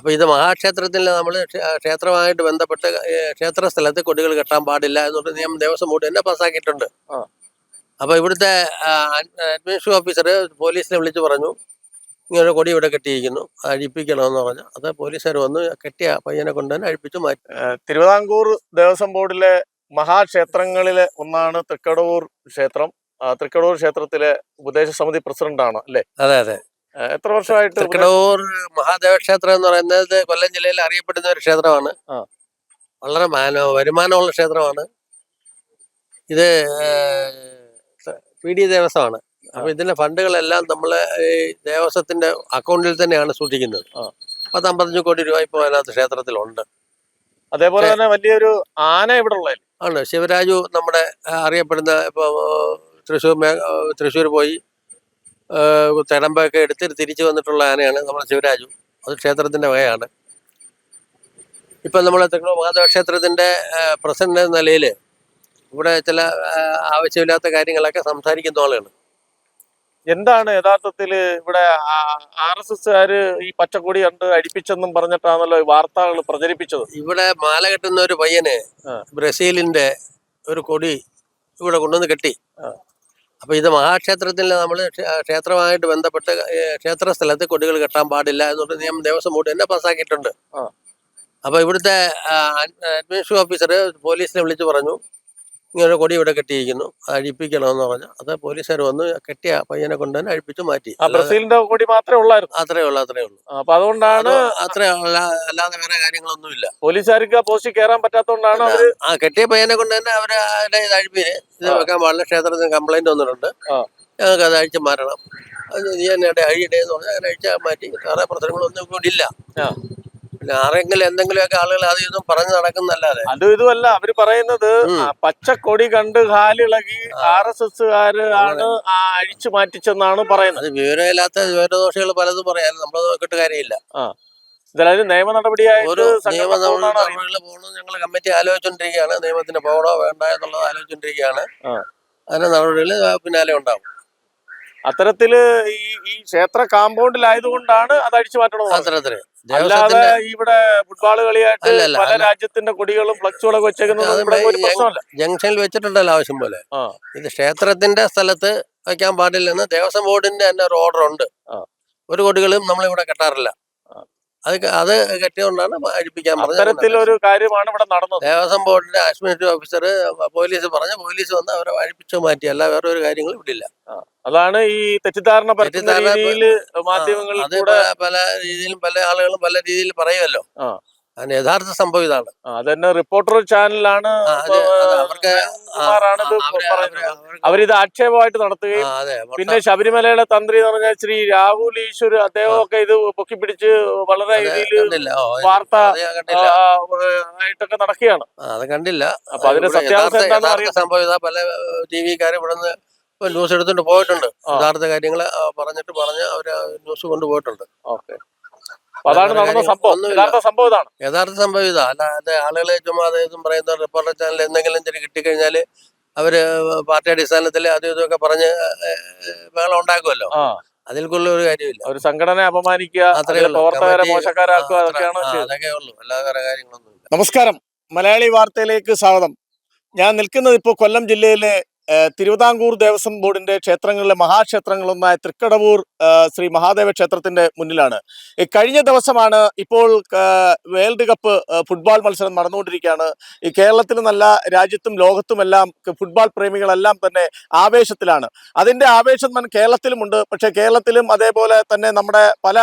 അപ്പോൾ ഇത് മഹാക്ഷേത്രത്തിൽ നമ്മൾ ക്ഷേത്രമായിട്ട് ബന്ധപ്പെട്ട് ക്ഷേത്ര സ്ഥലത്ത് കൊടികൾ കെട്ടാൻ പാടില്ല എന്നുള്ള നിയമം ദേവസ്വം ബോർഡ് തന്നെ പാസ്സാക്കിയിട്ടുണ്ട്. അപ്പോൾ ഇവിടുത്തെ അഡ്മിനിസ്ട്രേറ്റീവ് ഓഫീസർ പോലീസിനെ വിളിച്ച് പറഞ്ഞു, ഇങ്ങനെ കൊടി ഇവിടെ കെട്ടിയിരിക്കുന്നു, അഴിപ്പിക്കണമെന്ന് പറഞ്ഞു. അത് പോലീസുകാർ വന്ന് കെട്ടിയ പയ്യനെ കൊണ്ട് തന്നെ അഴിപ്പിച്ച് മാറ്റി. തിരുവിതാംകൂർ ദേവസ്വം ബോർഡിലെ മഹാക്ഷേത്രങ്ങളിലെ ഒന്നാണ് തൃക്കടവൂർ ക്ഷേത്രം. തൃക്കടവൂർ ക്ഷേത്രത്തിലെ ഉപദേശ സമിതി പ്രസിഡന്റാണ് അല്ലേ? അതെ അതെ. എത്ര വർഷമായിട്ട്? തൃക്കടവൂർ മഹാദേവ ക്ഷേത്രം എന്ന് പറയുന്നത് കൊല്ലം ജില്ലയിൽ അറിയപ്പെടുന്ന ഒരു ക്ഷേത്രമാണ്. വളരെ വരുമാനമുള്ള ക്ഷേത്രമാണ്. ഇത് PD ദേവസ്വമാണ്. അപ്പൊ ഇതിന്റെ ഫണ്ടുകളെല്ലാം നമ്മളെ ഈ ദേവസ്വത്തിന്റെ അക്കൗണ്ടിൽ തന്നെയാണ് സൂക്ഷിക്കുന്നത്. 10-15 കോടി രൂപ ഇപ്പോൾ അതിനകത്ത് ക്ഷേത്രത്തിലുണ്ട്. അതേപോലെ തന്നെ വലിയൊരു ആന ഇവിടെ ഉള്ളത് ആണ് ശിവരാജു. നമ്മുടെ അറിയപ്പെടുന്ന ഇപ്പൊ തൃശ്ശൂർ പോയി തിടമ്പൊക്കെ എടുത്തിട്ട് തിരിച്ചു വന്നിട്ടുള്ള ആനയാണ് നമ്മുടെ ശിവരാജു. അത് ക്ഷേത്രത്തിന്റെ വകയാണ്. ഇപ്പൊ നമ്മളെ മഹാദേവ ക്ഷേത്രത്തിന്റെ പ്രസിഡന്റ് എന്ന നിലയിൽ ഇവിടെ ചില ആവശ്യമില്ലാത്ത കാര്യങ്ങളൊക്കെ സംസാരിക്കുന്ന ആളുകൾ. എന്താണ് യഥാർത്ഥത്തിൽ ഇവിടെ RSSകാര് ഈ പച്ചക്കൊടി കണ്ട് അടിപ്പിച്ചെന്നും പറഞ്ഞിട്ടാണല്ലോ വാർത്തകൾ പ്രചരിപ്പിച്ചത്? ഇവിടെ മാല കെട്ടുന്ന ഒരു പയ്യന് ബ്രസീലിന്റെ ഒരു കൊടി ഇവിടെ കൊണ്ടുവന്ന് കെട്ടി. അപ്പൊ ഇത് മഹാക്ഷേത്രത്തിൽ നമ്മൾ ക്ഷേത്രമായിട്ട് ബന്ധപ്പെട്ട് ക്ഷേത്ര സ്ഥലത്ത് കൊടികൾ കെട്ടാൻ പാടില്ല എന്നുള്ള നിയമം ദേവസ്വം ബോർഡ് തന്നെ പാസ്സാക്കിയിട്ടുണ്ട്. അപ്പൊ ഇവിടുത്തെ അഡ്മിനിസ്ട്രേറ്റീവ് ഓഫീസർ പോലീസിനെ വിളിച്ച് പറഞ്ഞു, ഇങ്ങനെ കൊടി ഇവിടെ കെട്ടിയിരിക്കുന്നു, അഴിപ്പിക്കണമെന്ന് പറഞ്ഞു. അത് പോലീസുകാർ വന്ന് കെട്ടിയ പയ്യനെ കൊണ്ട് തന്നെ അഴിപ്പിച്ച് മാറ്റി. ബ്രസീലിന്റെ കൊടി മാത്രമേ ഉള്ളായിരുന്നു? അത്രേ ഉള്ളൂ. അപ്പൊ അതുകൊണ്ടാണ് അല്ലാതെ വേറെ കാര്യങ്ങളൊന്നുമില്ല. പോലീസുകാർക്ക് പോസ്റ്റ് കയറാൻ പറ്റാത്തതുകൊണ്ടാണ് അവര് കെട്ടിയ പയ്യനെ കൊണ്ട് തന്നെ അവര് ഇത് അഴിപ്പിന് ഇത് വെക്കാൻ പാടില്ല. ക്ഷേത്രത്തിന് കംപ്ലൈന്റ് വന്നിട്ടുണ്ട്, ഞങ്ങൾക്ക് അത് അഴിച്ച് മാറ്റണം, നീ തന്നെ അഴിയിടേ എന്ന് പറഞ്ഞാൽ അങ്ങനെ അഴിച്ചാൽ മാറ്റി. വേറെ പ്രശ്നങ്ങളൊന്നും കൂടി ഇല്ല. പിന്നെ ആരെങ്കിലും എന്തെങ്കിലുമൊക്കെ ആളുകൾ അത് ഇതും പറഞ്ഞു നടക്കുന്നല്ലാതെ അതും ഇതുമല്ല. അവര് പറയുന്നത് പച്ചക്കൊടി കണ്ട് കാലിളകി RSSകാര് ആണ് അഴിച്ചു മാറ്റിച്ചെന്നാണ് പറയുന്നത്. അത് വിവരമില്ലാത്ത വിവരദോഷികൾ പലതും പറയാൻ നമ്മൾ നോക്കിയിട്ട് കാര്യമില്ല. ഇതിലൊരു നിയമ നടപടിയായിട്ട് നിയമ നടപടികൾ പോകണം. ഞങ്ങൾ കമ്മിറ്റി ആലോചിച്ചുകൊണ്ടിരിക്കുകയാണ്. നിയമത്തിന് പോകണോ വേണ്ട എന്നുള്ളത് ആലോചിച്ചുകൊണ്ടിരിക്കുകയാണ്. അതിന്റെ നടപടികൾ പിന്നാലെ ഉണ്ടാവും. അത്തരത്തില് ഈ ക്ഷേത്ര കാമ്പൗണ്ടിലായതുകൊണ്ടാണ് അത് അടിച്ചു മാറ്റണം. അത്തരത്തില് അല്ലാതെ ഇവിടെ ഫുട്ബോൾ കളിയായിട്ട് പല രാജ്യത്തിന്റെ കൊടികളും ഫ്ലക്സുകളൊക്കെ വെച്ചേക്കുന്നത് ജംഗ്ഷനിൽ വെച്ചിട്ടുണ്ടല്ലോ ആവശ്യം പോലെ. ഇത് ക്ഷേത്രത്തിന്റെ സ്ഥലത്ത് വയ്ക്കാൻ പാടില്ലെന്ന് ദേവസ്വം ബോർഡിന്റെ തന്നെ ഒരു ഓർഡർ ഉണ്ട്. ഒരു കൊടികളും നമ്മളിവിടെ കെട്ടാറില്ല. അത് കെട്ടിയോണ്ടാണ് അഴിപ്പിക്കാൻ പറഞ്ഞത്. അത്തരത്തിലൊരു കാര്യമാണ് ഇവിടെ നടന്നത്. ദേവസ്വം ബോർഡിന്റെ അഡ്മിനിസ്ട്രേറ്റീവ് ഓഫീസർ പോലീസ് പറഞ്ഞ് പോലീസ് വന്ന് അവരെ അഴിപ്പിച്ചു മാറ്റി. അല്ല വേറെ ഒരു കാര്യങ്ങളും ഇവിടില്ല. അതാണ് ഈ തെറ്റിദ്ധാരണ മാധ്യമങ്ങളിൽ പല രീതിയിലും പല ആളുകളും പല രീതിയിൽ പറയുമല്ലോ. അതിന് യഥാർത്ഥ സംഭവം ഇതാണ്. അതന്നെ റിപ്പോർട്ടർ ചാനലാണ് അവരിത് ആക്ഷേപമായിട്ട് നടത്തുകയും പിന്നെ ശബരിമലയുടെ തന്ത്രി എന്ന് പറഞ്ഞാൽ ശ്രീ രാഹുൽ ഈശ്വർ അദ്ദേഹമൊക്കെ ഇത് പൊക്കിപ്പിടിച്ച് വളരെ രീതിയിൽ വാർത്ത ആയിട്ടൊക്കെ നടക്കുകയാണ്. അത് കണ്ടില്ല. അപ്പൊ അതിന്റെ സത്യാവസ്ഥ എന്താണെന്ന് അറിയാം. സംഭവം ഇതാ പല TV-കാർ ഇവിടെ നിന്ന് ന്യൂസ് എടുത്തിട്ട് പോയിട്ടുണ്ട്. യഥാർത്ഥ കാര്യങ്ങൾ പറഞ്ഞ് അവര് ന്യൂസ് കൊണ്ടുപോയിട്ടുണ്ട്. ഓക്കെ, അതാണ് നടന്ന സംഭവം. യഥാർത്ഥ സംഭവം ഇതാ. അല്ലാതെ ആളുകളെ ചുമ്മാ ഇതും പറയുന്ന റിപ്പോർട്ടർ ചാനൽ എന്തെങ്കിലും ശരി കിട്ടിക്കഴിഞ്ഞാല് അവര് പാർട്ടി അടിസ്ഥാനത്തിൽ അതും ഇതൊക്കെ പറഞ്ഞ് ബഹളം ഉണ്ടാക്കുമല്ലോ. അതിൽ കൂടുതൽ ഒരു കാര്യമില്ല. ഒരു സംഘടനയെ അപമാനിക്കുക, പ്രവർത്തകരെ മോശക്കാരാക്കുക, അതൊക്കെ ഉള്ളൂ. അല്ലാതെ വേറെ കാര്യങ്ങളൊന്നുമില്ല. നമസ്കാരം, മലയാളി വാർത്തയിലേക്ക് സ്വാഗതം. ഞാൻ നിൽക്കുന്നത് ഇപ്പോൾ കൊല്ലം ജില്ലയിലെ തിരുവിതാംകൂർ ദേവസ്വം ബോർഡിന്റെ ക്ഷേത്രങ്ങളിലെ മഹാക്ഷേത്രങ്ങളൊന്നായ തൃക്കടവൂർ ശ്രീ മഹാദേവ ക്ഷേത്രത്തിന്റെ മുന്നിലാണ്. കഴിഞ്ഞ ദിവസമാണ് ഇപ്പോൾ വേൾഡ് കപ്പ് ഫുട്ബോൾ മത്സരം നടന്നുകൊണ്ടിരിക്കുകയാണ്. ഈ കേരളത്തിൽ നല്ല രാജ്യത്തും ലോകത്തുമെല്ലാം ഫുട്ബോൾ പ്രേമികളെല്ലാം തന്നെ ആവേശത്തിലാണ്. അതിന്റെ ആവേശം കേരളത്തിലുമുണ്ട്. പക്ഷെ കേരളത്തിലും അതേപോലെ തന്നെ നമ്മുടെ പല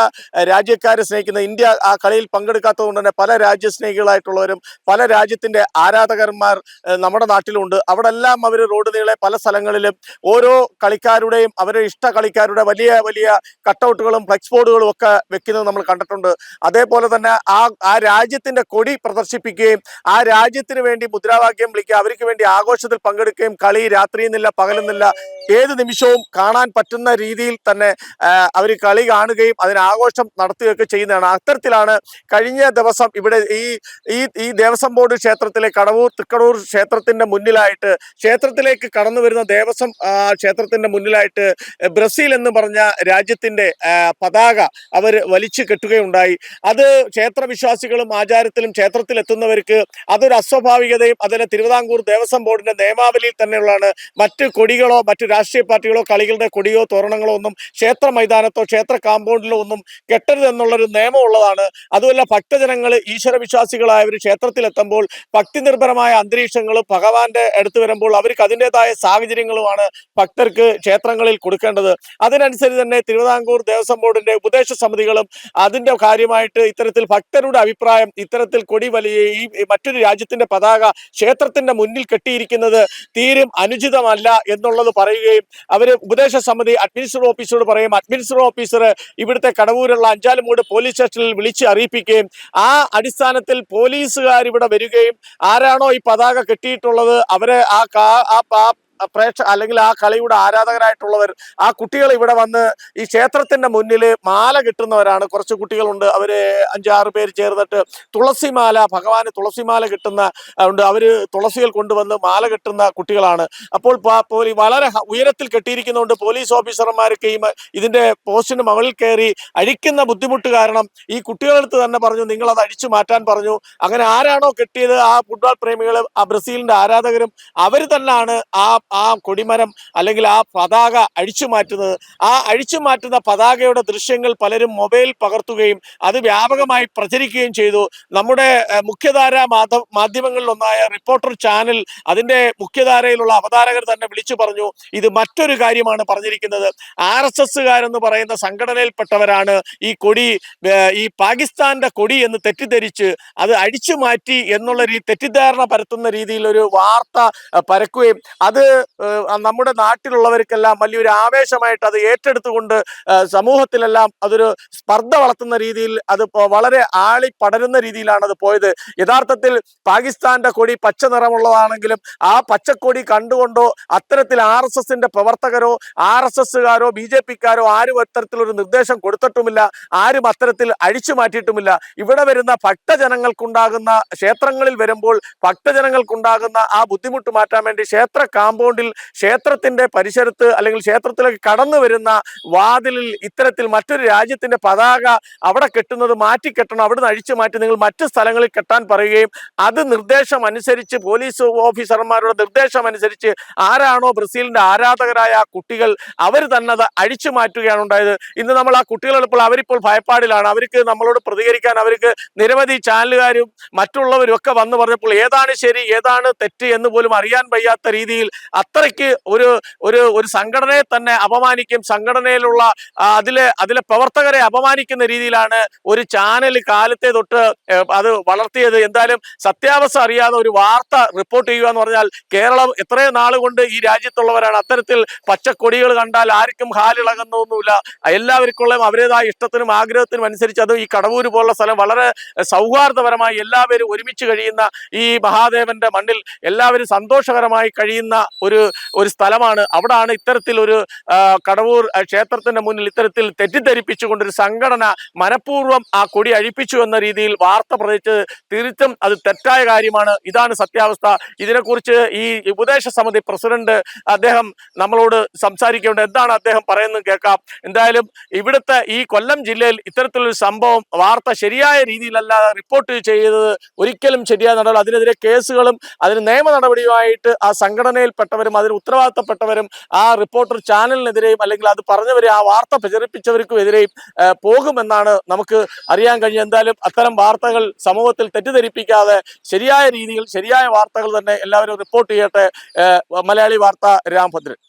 രാജ്യക്കാരെ സ്നേഹിക്കുന്ന ഇന്ത്യ ആ കളിയിൽ പങ്കെടുക്കാത്തത് കൊണ്ട് തന്നെ പല രാജ്യസ്നേഹികളായിട്ടുള്ളവരും പല രാജ്യത്തിന്റെ ആരാധകന്മാർ നമ്മുടെ നാട്ടിലുണ്ട്. അവിടെ എല്ലാം അവർ റോഡ് നീളെ പല സ്ഥലങ്ങളിലും ഓരോ കളിക്കാരുടെയും അവരുടെ ഇഷ്ട കളിക്കാരുടെ വലിയ വലിയ കട്ടൗട്ടുകളും ഫ്ലെക്സ് ബോർഡുകളും ഒക്കെ വെക്കുന്നത് നമ്മൾ കണ്ടിട്ടുണ്ട്. അതേപോലെ തന്നെ ആ രാജ്യത്തിന്റെ കൊടി പ്രദർശിപ്പിക്കുകയും ആ രാജ്യത്തിന് വേണ്ടി മുദ്രാവാക്യം വിളിക്കുക, അവർക്ക് വേണ്ടി ആഘോഷത്തിൽ പങ്കെടുക്കുകയും കളി രാത്രിയെന്നില്ല പകലെന്നില്ല ഏത് നിമിഷവും കാണാൻ പറ്റുന്ന രീതിയിൽ തന്നെ അവർ കളി കാണുകയും അതിന് ആഘോഷം നടത്തുകയൊക്കെ ചെയ്യുന്നതാണ്. അത്തരത്തിലാണ് കഴിഞ്ഞ ദിവസം ഇവിടെ ഈ ദേവസ്വം ബോർഡ് ക്ഷേത്രത്തിലെ തൃക്കടവൂർ ക്ഷേത്രത്തിന്റെ മുന്നിലായിട്ട് ക്ഷേത്രത്തിലേക്ക് കടന്നു വരുന്ന ദേവസ്വം ക്ഷേത്രത്തിന്റെ മുന്നിലായിട്ട് ബ്രസീൽ എന്ന് പറഞ്ഞ രാജ്യത്തിന്റെ പതാക അവർ വലിച്ചു കെട്ടുകയുണ്ടായി. അത് ക്ഷേത്രവിശ്വാസികളും ആചാരത്തിലും ക്ഷേത്രത്തിൽ എത്തുന്നവർക്ക് അതൊരു അസ്വാഭാവികതയും അതിന് തിരുവിതാംകൂർ ദേവസ്വം ബോർഡിന്റെ നിയമാവലിയിൽ തന്നെയുള്ളതാണ്. മറ്റ് കൊടികളോ മറ്റു രാഷ്ട്രീയ പാർട്ടികളോ കളികളുടെ കൊടിയോ തോരണങ്ങളോ ഒന്നും ക്ഷേത്ര മൈതാനത്തോ ക്ഷേത്ര കാമ്പൗണ്ടിലോ ഒന്നും കെട്ടരുത് എന്നുള്ളൊരു നിയമം ഉള്ളതാണ്. അതുമല്ല, ഭക്തജനങ്ങൾ ഈശ്വരവിശ്വാസികളായവർ ക്ഷേത്രത്തിലെത്തുമ്പോൾ ഭക്തി നിർഭരമായ അന്തരീക്ഷങ്ങളും ഭഗവാന്റെ അടുത്ത് വരുമ്പോൾ അവർക്ക് അതിൻ്റെതായ സാഹചര്യങ്ങളുമാണ് ഭക്തർക്ക് ക്ഷേത്രങ്ങളിൽ കൊടുക്കേണ്ടത്. അതിനനുസരിച്ച് തന്നെ തിരുവിതാംകൂർ ദേവസ്വം ബോർഡിന്റെ ഉപദേശ സമിതികളും അതിന്റെ കാര്യമായിട്ട് ഇത്തരത്തിൽ ഭക്തരുടെ അഭിപ്രായം ഇത്തരത്തിൽ കൊടി വലിയ ഈ മറ്റൊരു രാജ്യത്തിന്റെ പതാക ക്ഷേത്രത്തിന്റെ മുന്നിൽ കെട്ടിയിരിക്കുന്നത് തീരും അനുചിതമല്ല എന്നുള്ളത് പറയുകയും അവര് ഉപദേശ സമിതി അഡ്മിനിസ്ട്രേറ്റീവ് ഓഫീസറോട് പറയും. അഡ്മിനിസ്ട്രേറ്റീവ് ഓഫീസർ ഇവിടുത്തെ കടവൂരുള്ള അഞ്ചാലുമൂട് പോലീസ് സ്റ്റേഷനിൽ വിളിച്ച് അറിയിപ്പിക്കുകയും ആ അടിസ്ഥാനത്തിൽ പോലീസുകാർ ഇവിടെ വരികയും ആരാണോ ഈ പതാക കെട്ടിയിട്ടുള്ളത് അവരെ അല്ലെങ്കിൽ ആ കളിയുടെ ആരാധകരായിട്ടുള്ളവർ ആ കുട്ടികൾ ഇവിടെ വന്ന് ഈ ക്ഷേത്രത്തിന്റെ മുന്നിൽ മാല കിട്ടുന്നവരാണ്. കുറച്ച് കുട്ടികളുണ്ട്, അവര് 5-6 പേര് ചേർന്നിട്ട് തുളസിമാല, ഭഗവാന് തുളസിമാല കിട്ടുന്ന ഉണ്ട്. അവര് തുളസികൾ കൊണ്ടുവന്ന് മാല കെട്ടുന്ന കുട്ടികളാണ്. അപ്പോൾ വളരെ ഉയരത്തിൽ കെട്ടിയിരിക്കുന്നതുകൊണ്ട് പോലീസ് ഓഫീസർമാർക്ക് ഇതിന്റെ പോസ്റ്റിന് മുകളിൽ കയറി അഴിക്കുന്ന ബുദ്ധിമുട്ട് കാരണം ഈ കുട്ടികളടുത്ത് തന്നെ പറഞ്ഞു നിങ്ങൾ അത് അഴിച്ചു മാറ്റാൻ പറഞ്ഞു. അങ്ങനെ ആരാണോ കെട്ടിയത് ആ ഫുട്ബോൾ പ്രേമികളും ആ ബ്രസീലിന്റെ ആരാധകരും അവർ തന്നെയാണ് ആ കൊടിമരം അല്ലെങ്കിൽ ആ പതാക അഴിച്ചു മാറ്റുന്നത്. ആ അഴിച്ചു മാറ്റുന്ന പതാകയുടെ ദൃശ്യങ്ങൾ പലരും മൊബൈൽ പകർത്തുകയും അത് വ്യാപകമായി പ്രചരിക്കുകയും ചെയ്തു. നമ്മുടെ മുഖ്യധാര മാധ്യമങ്ങളിലൊന്നായ റിപ്പോർട്ടർ ചാനൽ അതിന്റെ മുഖ്യധാരയിലുള്ള അവതാരകർ തന്നെ വിളിച്ചു പറഞ്ഞു ഇത് മറ്റൊരു കാര്യമാണ് പറഞ്ഞിരിക്കുന്നത്. RSSകാരെന്ന് പറയുന്ന സംഘടനയിൽപ്പെട്ടവരാണ് ഈ കൊടി ഈ പാകിസ്ഥാന്റെ കൊടി എന്ന് തെറ്റിദ്ധരിച്ച് അത് അഴിച്ചു മാറ്റി എന്നുള്ള തെറ്റിദ്ധാരണ പരത്തുന്ന രീതിയിൽ ഒരു വാർത്ത പരക്കുകയും അത് നമ്മുടെ നാട്ടിലുള്ളവർക്കെല്ലാം വലിയൊരു ആവേശമായിട്ട് അത് ഏറ്റെടുത്തുകൊണ്ട് സമൂഹത്തിലെല്ലാം അതൊരു സ്പർദ്ധ വളർത്തുന്ന രീതിയിൽ അത് വളരെ ആളി പടരുന്ന രീതിയിലാണ് അത് പോയത്. യഥാർത്ഥത്തിൽ പാകിസ്ഥാന്റെ കൊടി പച്ച നിറമുള്ളതാണെങ്കിലും ആ പച്ചക്കൊടി കണ്ടുകൊണ്ടോ അത്തരത്തിൽ RSSന്റെ പ്രവർത്തകരോ RSSകാരോ BJPക്കാരോ ആരും അത്തരത്തിലൊരു നിർദ്ദേശം കൊടുത്തിട്ടുമില്ല. ആരും അത്തരത്തിൽ അഴിച്ചു മാറ്റിയിട്ടുമില്ല. ഇവിടെ വരുന്ന ഭക്തജനങ്ങൾക്കുണ്ടാകുന്ന ക്ഷേത്രങ്ങളിൽ വരുമ്പോൾ ഭക്തജനങ്ങൾക്കുണ്ടാകുന്ന ആ ബുദ്ധിമുട്ട് മാറ്റാൻ വേണ്ടി ക്ഷേത്ര കാമ്പൗണ്ടിൽ ക്ഷേത്രത്തിന്റെ പരിസരത്ത് അല്ലെങ്കിൽ ക്ഷേത്രത്തിലേക്ക് കടന്നു വരുന്ന വാതിലിൽ ഇത്തരത്തിൽ മറ്റൊരു രാജ്യത്തിന്റെ പതാക അവിടെ കെട്ടുന്നത് മാറ്റിക്കെട്ടണം, അവിടുന്ന് അഴിച്ചു മാറ്റി നിങ്ങൾ മറ്റു സ്ഥലങ്ങളിൽ കെട്ടാൻ പറയുകയും അത് നിർദ്ദേശം അനുസരിച്ച് പോലീസ് ഓഫീസർമാരുടെ നിർദ്ദേശം അനുസരിച്ച് ആരാണോ ബ്രസീലിന്റെ ആരാധകരായ ആ കുട്ടികൾ അവർ തന്നെ അത് അഴിച്ചു മാറ്റുകയാണ് ഉണ്ടായത്. ഇന്ന് നമ്മൾ ആ കുട്ടികൾ ഇപ്പോൾ അവരിപ്പോൾ ഭയപ്പാടിലാണ്. അവർക്ക് നമ്മളോട് പ്രതികരിക്കാൻ അവർക്ക് നിരവധി ചാനലുകാരും മറ്റുള്ളവരും ഒക്കെ വന്ന് പറഞ്ഞപ്പോൾ ഏതാണ് ശരി ഏതാണ് തെറ്റ് എന്ന് പോലും അറിയാൻ വയ്യാത്ത രീതിയിൽ അത്രയ്ക്ക് ഒരു സംഘടനയെ തന്നെ അപമാനിക്കും, സംഘടനയിലുള്ള അതിലെ പ്രവർത്തകരെ അപമാനിക്കുന്ന രീതിയിലാണ് ഒരു ചാനൽ കാലത്തെ തൊട്ട് അത് വളർത്തിയത്. എന്തായാലും സത്യാവസ്ഥ അറിയാതെ ഒരു വാർത്ത റിപ്പോർട്ട് ചെയ്യുക എന്ന് പറഞ്ഞാൽ കേരളം എത്രയോ നാളുകൊണ്ട് ഈ രാജ്യത്തുള്ളവരാണ്. അത്തരത്തിൽ പച്ചക്കൊടികൾ കണ്ടാൽ ആർക്കും ഹാലിളകുന്നൊന്നുമില്ല. എല്ലാവർക്കുള്ള അവരുടേതായ ഇഷ്ടത്തിനും ആഗ്രഹത്തിനും അനുസരിച്ച് അത് ഈ കടവൂര് പോലുള്ള സ്ഥലം വളരെ സൗഹാർദ്ദപരമായി എല്ലാവരും ഒരുമിച്ച് കഴിയുന്ന ഈ മഹാദേവന്റെ മണ്ണിൽ എല്ലാവരും സന്തോഷകരമായി കഴിയുന്ന ഒരു സ്ഥലമാണ്. അവിടാണ് ഇത്തരത്തിൽ ഒരു കടവൂർ ക്ഷേത്രത്തിന്റെ മുന്നിൽ ഇത്തരത്തിൽ തെറ്റിദ്ധരിപ്പിച്ചുകൊണ്ടൊരു സംഘടന മനഃപൂർവ്വം ആ കൊടി അഴിപ്പിച്ചു എന്ന രീതിയിൽ വാർത്ത പ്രചരിച്ചത് തീർത്തും അത് തെറ്റായ കാര്യമാണ്. ഇതാണ് സത്യാവസ്ഥ. ഇതിനെക്കുറിച്ച് ഈ ഉപദേശ സമിതി പ്രസിഡന്റ് അദ്ദേഹം നമ്മളോട് സംസാരിക്കേണ്ട എന്താണ് അദ്ദേഹം പറയുന്നത് കേൾക്കാം. എന്തായാലും ഇവിടുത്തെ ഈ കൊല്ലം ജില്ലയിൽ ഇത്തരത്തിലൊരു സംഭവം വാർത്ത ശരിയായ രീതിയിലല്ലാതെ റിപ്പോർട്ട് ചെയ്തത് ഒരിക്കലും ശരിയായ നടപടി, അതിനെതിരെ കേസുകളും അതിന് നിയമ നടപടിയുമായിട്ട് ആ സംഘടനയിൽപ്പെട്ടവരും അതിന് ഉത്തരവാദിത്തപ്പെട്ടവരും ആ റിപ്പോർട്ടർ ചാനലിനെതിരെയും അല്ലെങ്കിൽ അത് പറഞ്ഞവരെ ആ വാർത്ത പ്രചരിപ്പിച്ചവർക്കും എതിരെയും പോകുമെന്നാണ് നമുക്ക് അറിയാൻ കഴിയും. എന്തായാലും അത്തരം വാർത്തകൾ സമൂഹത്തിൽ തെറ്റിദ്ധരിപ്പിക്കാതെ ശരിയായ രീതിയിൽ ശരിയായ വാർത്തകൾ തന്നെ എല്ലാവരും റിപ്പോർട്ട് ചെയ്യട്ടെ. മലയാളി വാർത്ത രാംഭദ്രൻ.